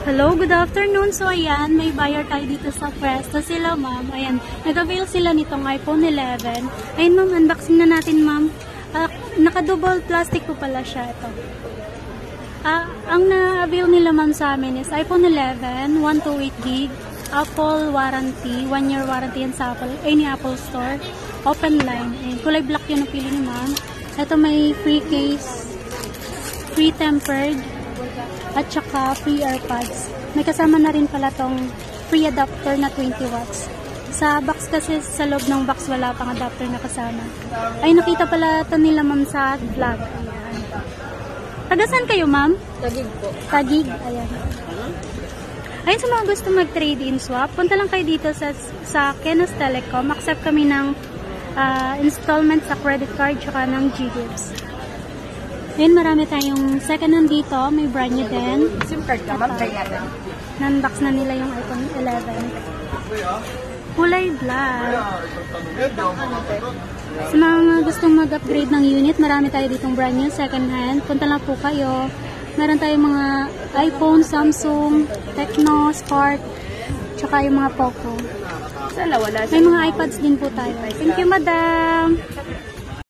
Hello, good afternoon. So, ayan, may buyer tayo dito sa Presto. Sila, ma'am. Ayan, nag-avail sila nitong iPhone 11. Ayun, ma'am, unboxing na natin, ma'am. Naka-double plastic po pala siya. Ito. Ang na-avail nila, ma'am, sa amin is iPhone 11, 128GB, Apple warranty, 1-year warranty yan sa Apple, any Apple Store, open line. Ayan, kulay black yun ang pili ni ma'am. Ito may free case, free tempered, at saka free AirPods. May kasama na rin pala tong free adapter na 20 watts. Sa box kasi, sa loob ng box, wala pang adapter na kasama. Ay, nakita pala ito nila, ma'am, sa vlog. Ayan. Taga saan kayo, ma'am? Tagig po. Tagig. Ayan. Ayun, sa mga gusto mag-trade-in swap, punta lang kayo dito sa Kenos Telecom. Accept kami ng installment sa credit card tsaka ng G-Gives. Ayun, marami tayong second hand dito. May brand new din. SIM card ka, ma'am. Try natin. Nan-box na nila yung iPhone 11. Kulay black. Sa mga gustong mag-upgrade ng unit, marami tayo ditong brand new, second hand. Punta lang po kayo. Meron tayong mga iPhone, Samsung, Tecno, Spark, tsaka yung mga Poco. Sala, wala. May mga iPads din po tayo. Thank you, madam!